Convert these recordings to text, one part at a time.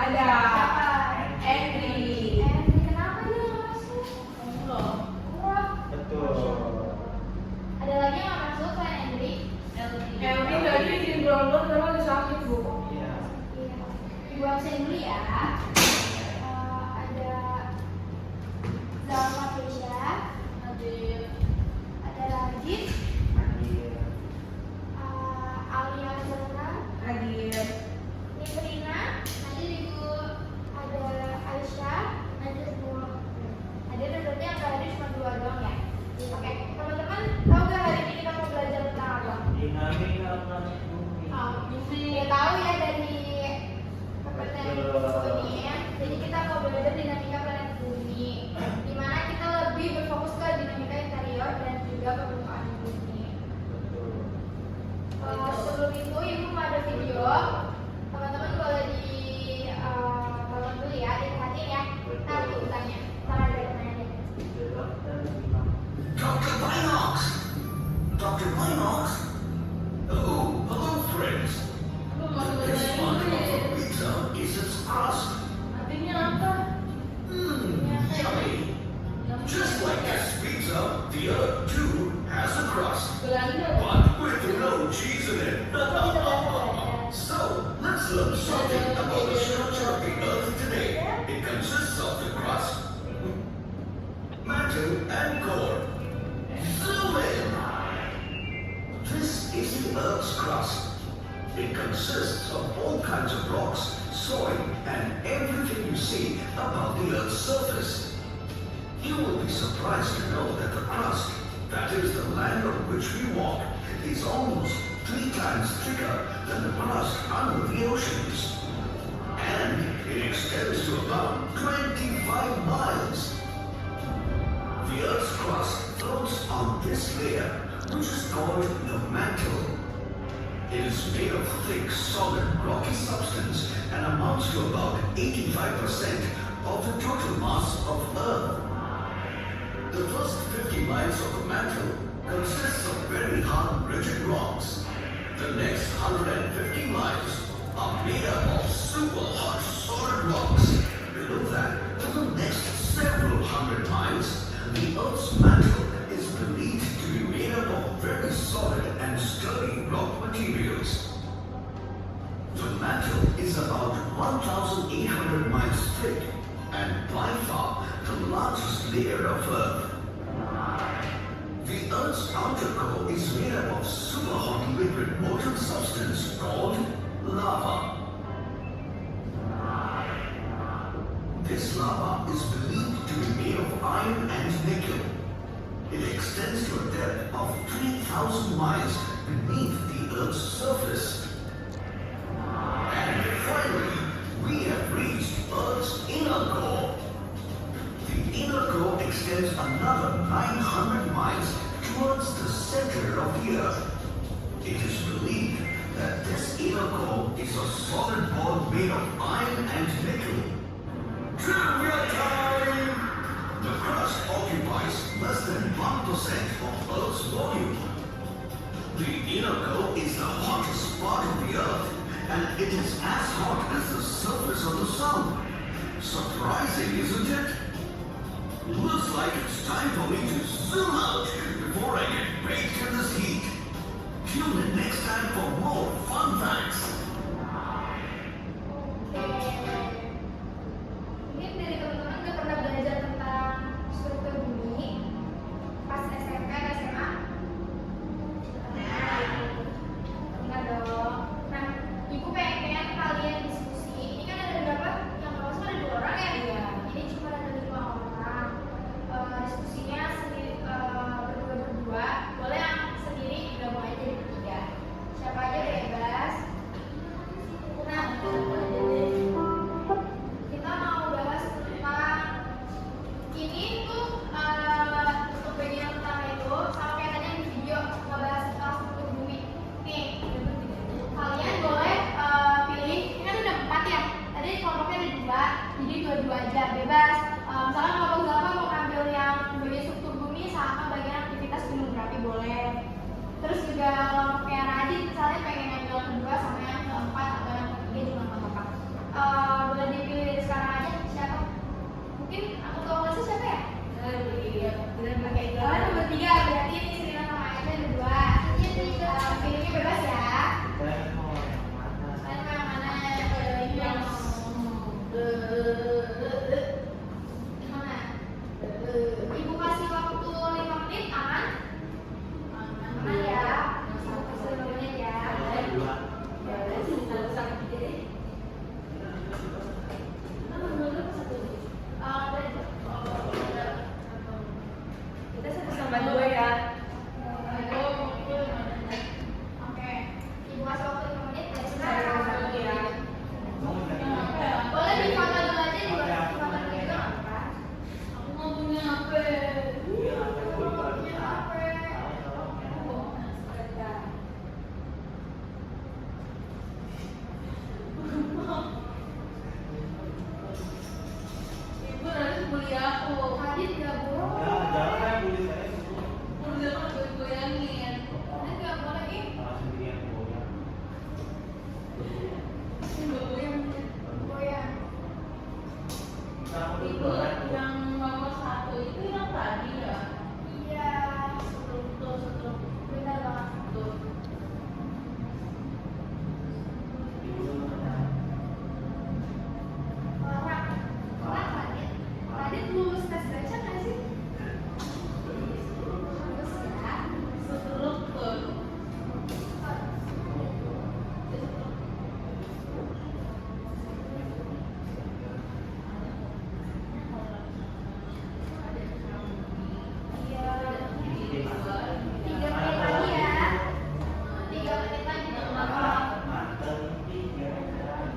Ada. Siapa? Henry. Henry, kenapa dia nggak masuk? Loh. Wah. Betul. Ada lagi yang nggak masuk selain Henry? Henry tadi di groundball karena lagi sakit, Bu. Iya. Iya. Ibu absen dulu ya. Ada Zalma Keisha, ada Rajit, Hadir. Alia Zona, Hadir. Niprina, hadir Ibu, ada Aisyah, hadir semua. Hadir berarti yang nggak hadir cuma 2 doang ya. Oke, teman-teman tahu nggak hari ini kita mau belajar tentang apa? Dinamika planet bumi. Ya tahu ya dari PPT ini ya. Jadi kita mau belajar dinamika planet bumi, di mana kita lebih berfokus ke dinamika interior dan juga permukaan bumi. Betul. Sebelum itu ibu mau ada video, teman-teman boleh tonton dulu ya, diperhatiin ya. Ntar ibu tanya, ntar ada pertanyaan. Dr. Binox! Dr. Binox? Oh, hello, friends. Lu mau The best part of belajar a pizza is its crust. artinya apa? Yummy. Just like this pizza, the Earth too has a crust, Belanda. but with no cheese in it. So, let's learn something about the structure of the Earth today. It consists of the crust, mantle, and core. Zoom in. This is the Earth's crust. It consists of all kinds of rocks, soil, and everything you see about the Earth's surface. You will be surprised to know that the crust, that is the land on which we walk, is almost 3 times thicker than the crust under the oceans. And it extends to about 25 miles. The Earth's crust floats on this layer, which is called the mantle. It is made of thick, solid, rocky substance and amounts to about 85% of the total mass of Earth. The first 50 miles of the mantle consists of very hard, rigid rocks. The next 150 miles are made up of super hot, solid rocks. Below that, for the next several hundred miles, the Earth's mantle is believed to be made up of very solid and sturdy rock materials. The mantle is about 1,800 miles thick and by far the largest layer of Earth. The Earth's outer core is made up of super hot liquid molten substance called lava. This lava is believed to be made of iron and nickel. It extends to a depth of 3,000 miles beneath the Earth's surface. And finally, we have reached Earth's inner core. The inner core extends another 900 miles towards the center of the Earth. It is believed that this inner core is a solid ball made of iron and nickel. Trivia time! The crust occupies less than 1% of Earth's volume. The inner core is the hottest part of the Earth, and it is as hot as the surface of the sun. Surprising, isn't it? Looks like it's time for me to zoom out before I get baked in this heat. Tune in next time for more fun facts. Mungkin dari teman-teman udah pernah belajar tentang struktur bumi pas SMP atau SMA? Pernah dong. Nah, ibu pengen kalian diskusi. Ini kan ada berapa? Yang lolos kan ada 2 orang ya? Iya. Ini cuma ada 5 orang. Diskusinya berdua-berdua. Boleh yang sendiri gabung aja jadi 3. Siapa aja bebas. Nah, kita mau bahas tentang ini tuh untuk bagian pertama itu sama kayak tadi yang di video ngebahas tentang struktur bumi. Nih, kalian boleh pilih. Ini kan udah 4 ya. Tadi kelompoknya ada 2, jadi 2-2 aja bebas. Misalnya kelompok mau ambil yang bagian struktur bumi sama bagian aktivitas gunung berapi boleh. Terus juga kelompoknya Radit misalnya pengen ngambil yang kedua sama yang keempat atau yang ketiga juga nggak apa-apa. Boleh Itu yang nomor 1 itu yang tadi ya. Iya, Struktur. benar banget. Tuh. Orang Radit lulus tes baca nggak sih? Lulus ya. Struktur. Iya. 3 menit lagi ya. 3 menit lagi dong. Mantel tiga.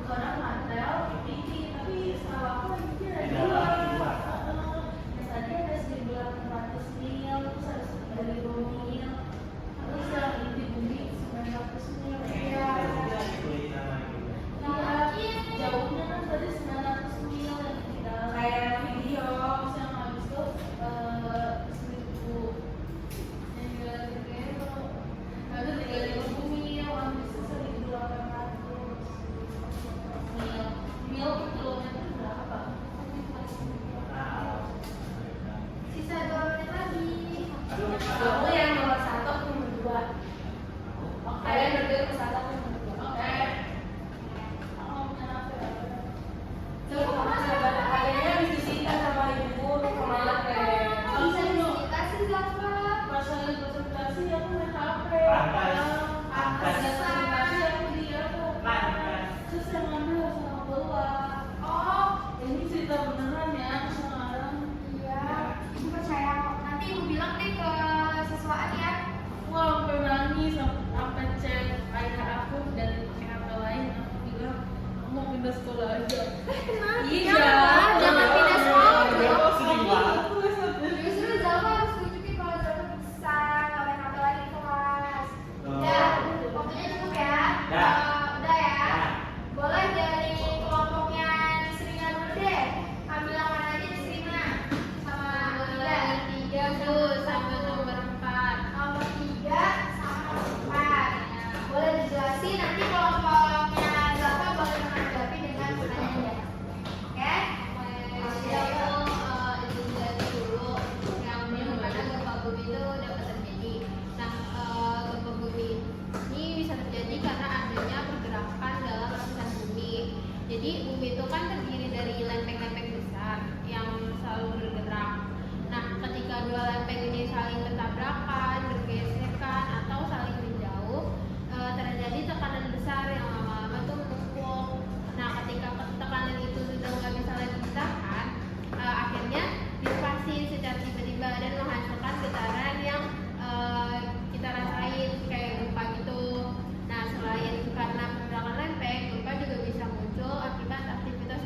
Orang mantel ini tapi setahu aku yang ini ada Ada dua. dua. Yang tadi ada 1.800 mil, terus ada 3.000 mil, terus yang ini di bumi 900 mil. Iya. Iya, jauhnya kan tadi 900 mil yang di dalam kayak video, terus yang habis itu 1.000 yang di dalam itu, lalu 3.000 mil, habis itu 1.800 mil per kilometer berapa? Sisa 2 menit lagi. Kamu yang nomor 1 atau nomor 2? Oke, berdua nomor 1 atau nomor 2? Oke. Aku mau kenapa ya? Coba kayaknya habis disita sama ibu kemana deh? Bisa disita sih Zafra. Pas lagi konsultasi aku main HP. Pantas. Konsultasi aku dia tuh. Pantas. Terus yang ngambil sama keluar. Oh, Ini cerita beneran ya sekarang. iya. Ibu percaya kok. Nanti ibu bilang deh ke siswaan ya. Aku sampai nangis, sampai cek ayah aku dari pakai HP lain. Aku bilang aku mau pindah sekolah aja. Iya, Jangan pindah sekolah. Sedih banget. Justru Zalfa harus tunjukin kalau Zalfa bisa nggak main HP lagi di kelas. Oh. Ya, waktunya cukup ya. Ya. Udah ya. Ya. Boleh dari kelompoknya Nisrina dulu deh. Ambil yang mana aja Nisrina? Sama tiga tuh sampai nomor 4. Nomor 3 sama 4. Boleh dijelasin nanti kelompoknya Zalfa boleh menanggapi dengan pertanyaannya. Oke? Jadi itu jadi dulu yang dimana gempa bumi itu dapat terjadi. Nah, gempa bumi ini bisa terjadi karena adanya pergerakan dalam lapisan bumi. Jadi bumi itu kan terdiri dari lempeng-lempeng besar yang selalu bergerak. Nah, ketika dua lempeng ini saling bertabrakan, bergesekan atau saling menjauh, terjadi tekanan besar yang lama-lama tuh menumpuk. Nah, ketika tekanan itu sudah nggak bisa lagi ditahan, akhirnya dilepasin secara tiba-tiba dan menghasilkan getaran yang kita rasain kayak gempa gitu. Nah, selain karena pergerakan lempeng, gempa juga bisa muncul akibat aktivitas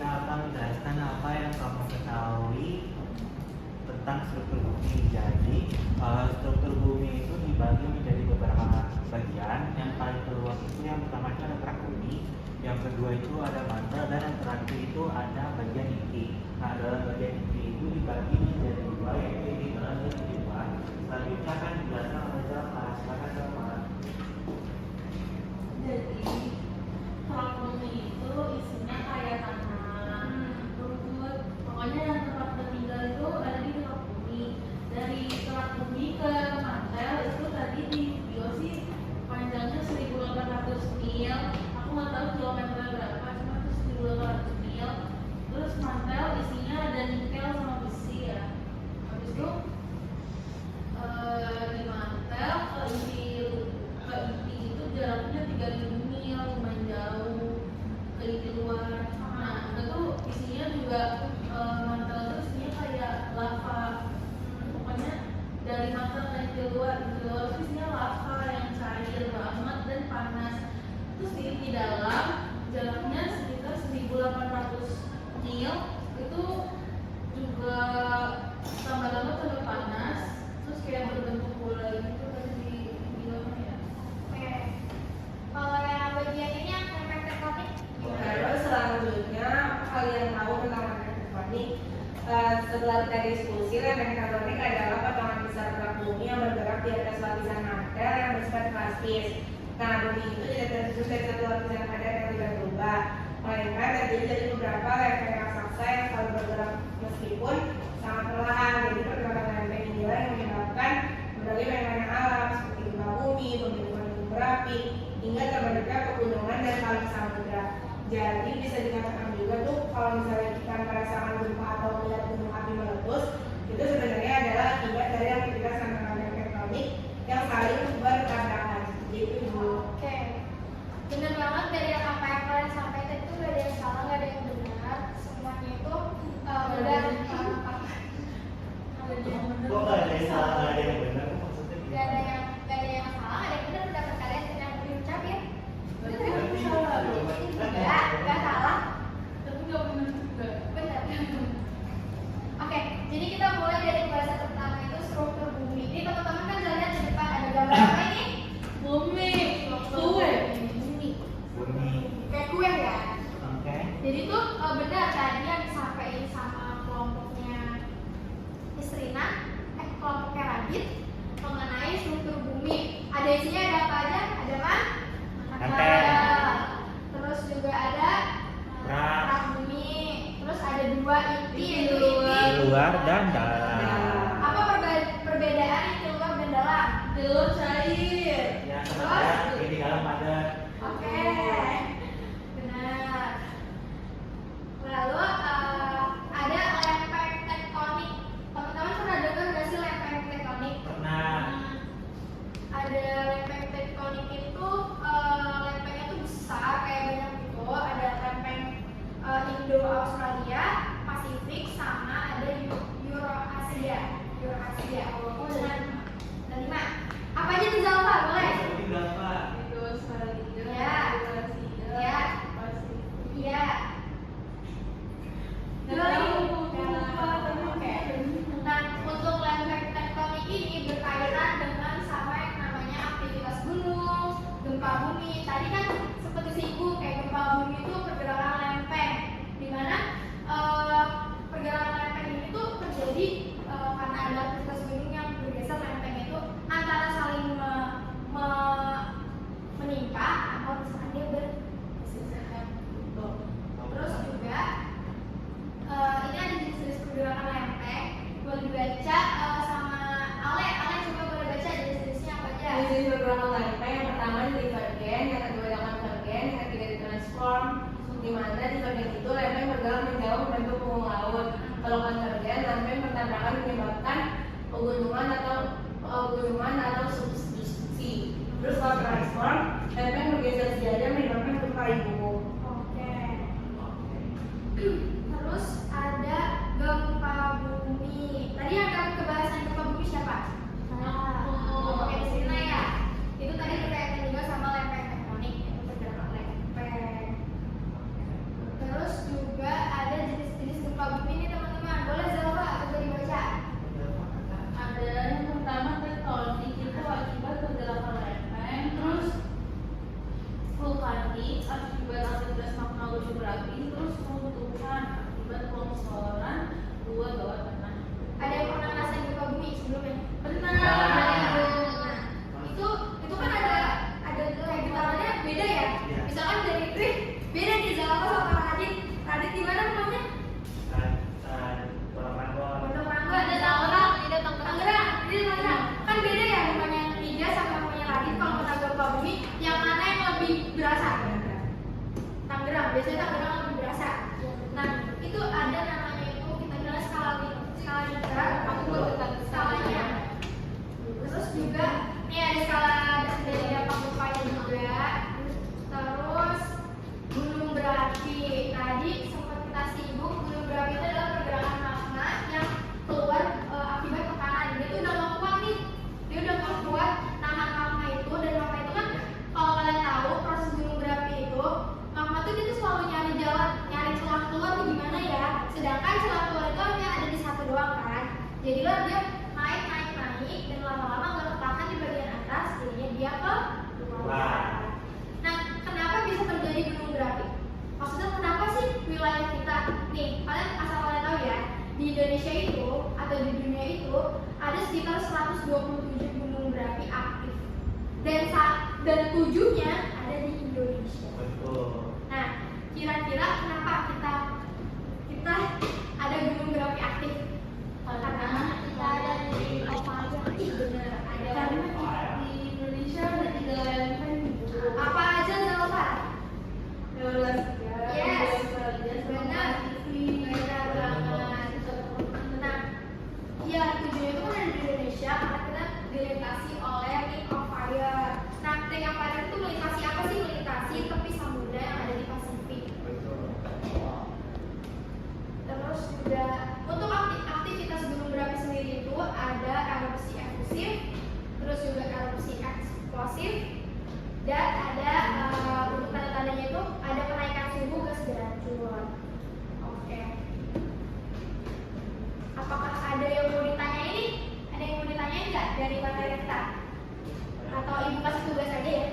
kita akan menjelaskan apa yang kamu ketahui tentang struktur bumi. Jadi, struktur bumi itu dibagi menjadi beberapa bagian. Yang paling terluas itu yang pertama itu ada kerak bumi, yang kedua itu ada mantel, dan yang terakhir itu ada bagian inti. Nah, dalam bagian inti itu dibagi menjadi dua, yaitu inti dalam dan inti luar. Selanjutnya akan dijelaskan oleh Jamal. Silakan Jamal. Jadi kerak bumi itu isinya kayak tanah, rumput, pokoknya yang tempat bertinggal itu ada di kerak bumi. Dari kerak bumi ke mantel itu tadi di video sih panjangnya 1.800 mil. Aku nggak tahu kilometernya berapa, cuma itu 1.800 mil. Terus mantel isinya ada nikel sama besi ya. Habis itu di mantel ke inti itu jaraknya 3.000 mil, lumayan jauh ke inti luar. Nah, itu isinya juga mantel itu isinya kayak lava. Pokoknya dari mantel ke inti luar itu isinya lava yang cair banget dan panas. Terus di dalam jaraknya sekitar 1.800 mil itu juga tambah lama tambah panas. Terus kayak berbentuk bola gitu kan di videonya ya. Oke. Kalau yang bagian ini yang lempeng tektonik gimana? Terus selanjutnya kalian tahu tentang lempeng tektonik. Setelah kita diskusi, lempeng tektonik adalah potongan besar kerak bumi yang bergerak di atas lapisan mantel yang bersifat plastis. Nah, bumi itu tidak tersusun dari satu lapisan padat yang tidak berubah, melainkan terdiri dari beberapa lempeng raksasa yang selalu bergerak meskipun sangat perlahan. Jadi pergerakan lempeng inilah yang menyebabkan berbagai fenomena alam seperti gempa bumi, pembentukan gunung berapi, hingga terbentuknya pegunungan dan kali samudra. Jadi bisa dikatakan juga tuh kalau misalnya kita merasakan gempa atau melihat gunung api meletus, itu sebenarnya adalah akibat dari aktivitas lempeng tektonik yang saling bertabrakan. Seperti itu dulu. Oke. Benar banget dari apa yang kalian sampaikan itu gak ada yang salah, gak ada yang benar. Semuanya itu udah Kok nggak ada yang salah, nggak ada yang benar? Maksudnya gak ada yang salah, gak ada yang benar. Pendapat kalian yang diucap ya. Tapi aku salah loh. Gak salah. Tapi nggak benar juga. Benar. Oke, jadi kita mulai dari pembahasan pertama itu struktur bumi. Ini teman-teman kan udah lihat di depan ada gambar apa ini? Bumi, kue. Bumi. Bumi. Kayak kue ya. Oke. Jadi tuh benar tadi yang disampaikan sama kelompoknya Isrina, kelompoknya Radit mengenai struktur bumi. Ada isinya ada apa aja? Ada apa? Mantel. Terus juga ada Kerak. kerak bumi. Terus ada dua inti yaitu Inti inti. Di luar dan dalam. Apa perbedaan inti luar dan dalam? Telur cair. Ya, sebenarnya di dalam ada. Oke, benar. Lalu ada lempeng tektonik. Teman-teman pernah dengar nggak sih lempeng tektonik? Pernah. Ada lempeng tektonik itu lempengnya tuh besar kayak banyak gitu. Ada lempeng Indo Australia, Pasifik, sama ada Eurasia. Eurasia. Dan 5. Apa aja tuh Zalfa? Boleh? Seperti berapa? Itu Australia, Ya. Eurasia, Ya. Pasifik. Iya. Nggak tahu, lupa, tapi Oke. Nah, untuk lempeng tektonik ini berkaitan dengan sama yang namanya aktivitas gunung, gempa bumi. Tadi kan seperti singgung kayak gempa bumi itu pergerakan lempeng, di mana pergerakan lempeng ini tuh terjadi karena ada aktivitas gunung yang bergeser lempeng itu antara saling menimpa atau misalkan dia bergeser. Terus juga ini ada jenis-jenis pergerakan lempeng. Boleh dibaca sama Ale. Ale coba boleh baca jenis-jenisnya apa aja. Jenis pergerakan lempeng yang pertama divergen, yang kedua convergen, yang ketiga transform. Di mana divergen itu lempeng bergerak menjauh membentuk punggung laut. Kalau convergen, lempeng bertabrakan menyebabkan pegunungan atau subduksi. Terus kalau transform, lempeng bergeser sejajar menyebabkan gempa ibu. Oke. Terus ada gempa bumi. Tadi yang kami kebahasan gempa bumi siapa? Oke, di sini ya. Itu tadi berkaitan juga sama lempeng tektonik, itu pergerakan lempeng. Terus juga biasanya tanggalan lebih berasa. Nah, itu ada namanya itu kita bilang skala Richter, skalanya. Terus juga ini ada skala dari dampak gempanya juga. Terus gunung berapi. Tadi sempat kita singgung, gunung berapi itu adalah pergerakan magma yang keluar akibat tekanan. Dia tuh udah nggak kuat nih, dia udah nggak kuat nahan magma itu. Dan magma itu kan kalau kalian tahu proses gunung berapi itu, magma tuh dia tuh selalu nyari jalan, nyari celah keluar tuh gimana ya. Sedangkan celah keluar itu hanya ada di satu doang kan. Jadilah dia naik dan lama-lama nggak ketahan di bagian atas, jadinya dia keluar. Nah, kenapa bisa terjadi gunung berapi? Maksudnya kenapa sih wilayah kita nih, kalian asal kalian tahu ya, di Indonesia itu atau di dunia itu ada sekitar 127 gunung berapi aktif dan 7-nya ada di Indonesia. Betul. Nah, kira-kira kenapa kita ada gunung berapi aktif? Karena Kita ada di Opaja. benar ada Karena di Indonesia ada 3 elemen gitu. apa aja Zalfa? Yes, benar banget. Nah, ya tujuannya itu kan ada di Indonesia karena kita dilintasi oleh Ring of Fire. Nah, Ring of Fire itu melintasi apa sih? Melintasi tepi samudra yang ada di Pasifik. Terus juga untuk aktivitas gunung berapi sendiri itu ada erupsi efusif, terus juga erupsi eksplosif, dan ada untuk tanda-tandanya itu ada kenaikan suhu gas beracun. Oke. Apakah ada yang mau ditanyain nih? Ada yang mau ditanyain nggak dari materi kita? Atau ibu kasih tugas aja ya?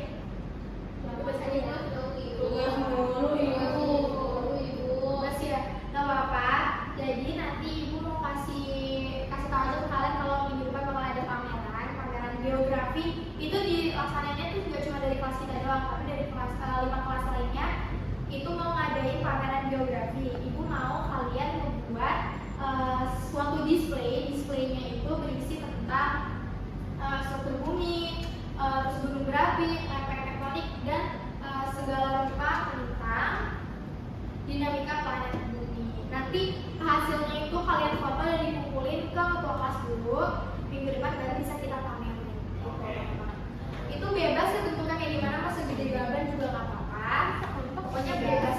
Tugas aja ya? Tugas mulu ibu. Tugas ya? Gak apa-apa. Jadi nanti ibu mau kasih tahu aja ke kalian kalau minggu depan bakal ada pameran geografi. Itu dilaksananya itu juga cuma dari kelas kita doang, tapi dari kelas 5 kelas lainnya itu mau ngadain pameran geografi. Ibu mau kalian membuat suatu displaynya itu berisi tentang struktur bumi, terus gunung berapi, lempeng tektonik, dan segala rupa tentang dinamika planet bumi. Nanti hasilnya itu kalian foto dan dikumpulin ke ketua kelas dulu. Minggu depan baru bisa kita pamerin. Itu bebas ya bentuknya kayak gimana, mau segede gaban juga nggak apa-apa. Pokoknya bebas.